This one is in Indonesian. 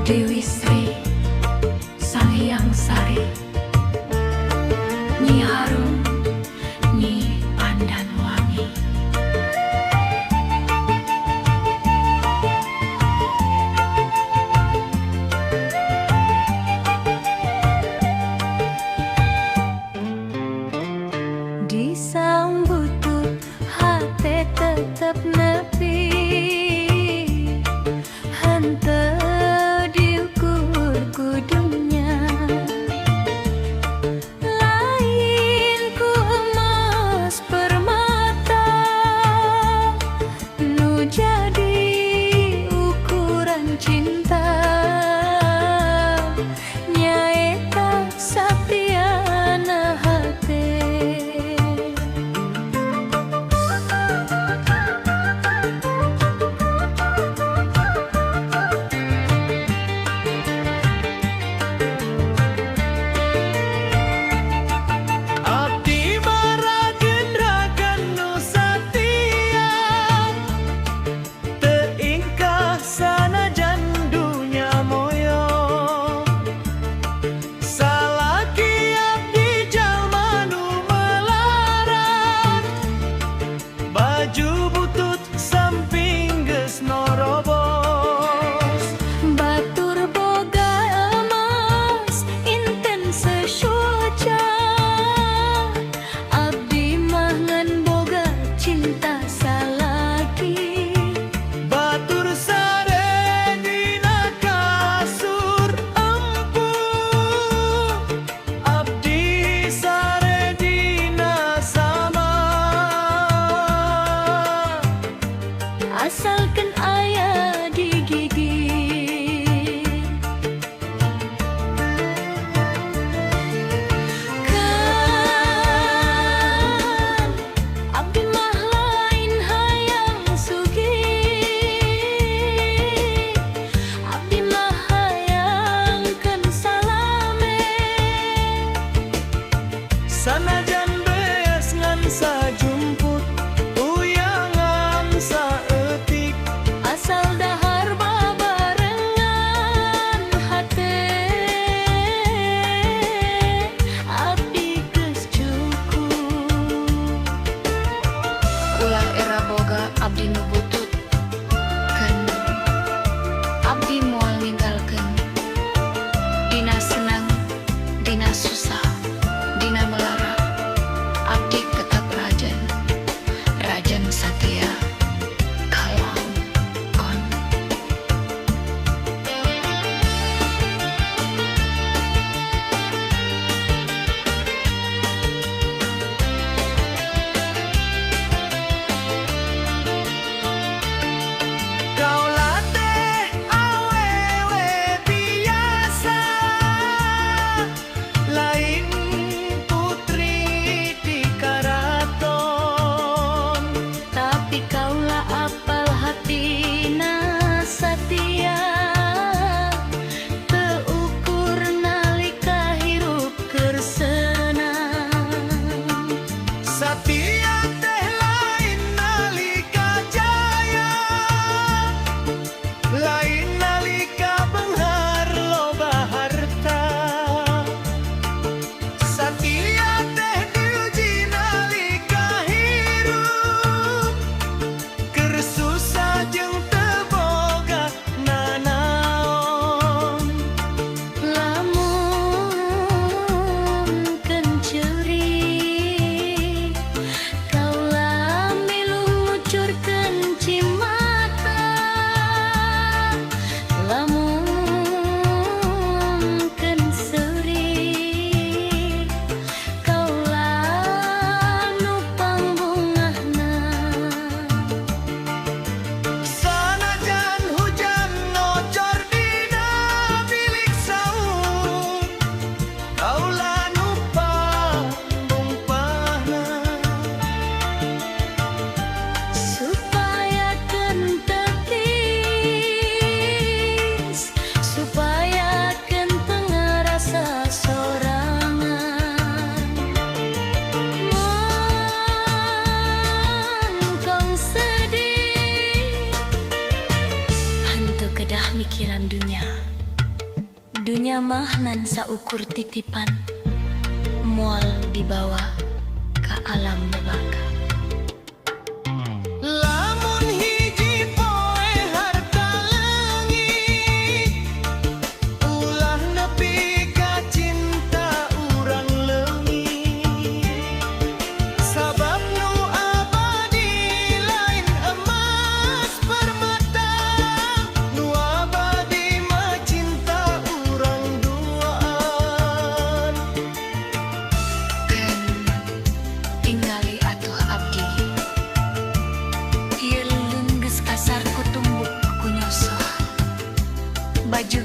Dewi Sri Sang Hyang Sari, Nyi Harum, Nyi Pandan Wangi. Disambut hati tetap nepi, henteu diukur kudunya, lain ku emas permata, nu jadi ukuran cinta, nyaeta sapiana hati. Asalkan ayah digigit, kan abdi mah lain hayang sugih, abdi mah hayangkeun salame, sanajan beas ngan sajumput uyangan saeutik, asal dahar babarengan hate, abdi geus cukup. Ulah era boga abdi nu butut, keun abdi moal ninggalkeun. Dina senang, dina susah, dina melara, abdi tetap rajan, rajan satia kalam kon. kaulah teh awewe biasa, lain putri di karaton. Tapi kaulah apal hatina satia, teu ukur nalika hirup keur seunang. Satia teh lain nalika jaya, lain nalika beunghar loba harta. Satia teh diuji nalika hirup keur susah jeung teu boga nanaon. Lamun keun ceurik, kaulah milu ngucurkeun cimata. Lamun keun seurik, kaulah nupang bungahna. Sanajan hujan ngocor dina bilik saung, kaulah nupang bumpahna. Supaya keun teu tiis, supaya keun teu ngarasa sorangan. Mun kong sedih, hantu kedah mikiran dunia. Dunia mah nan saukur titipan, moal dibawa ke alam neraka. Lamun hiji poe harta leungit, ulah nepi ka cinta urang leungit. Sabab nu abadi lain emas permata, nu abadi mah cinta urang duaan. Dan tingali atuh abdi. Ieu leun geus kasar ku tumbuk ku nyosoh. Baju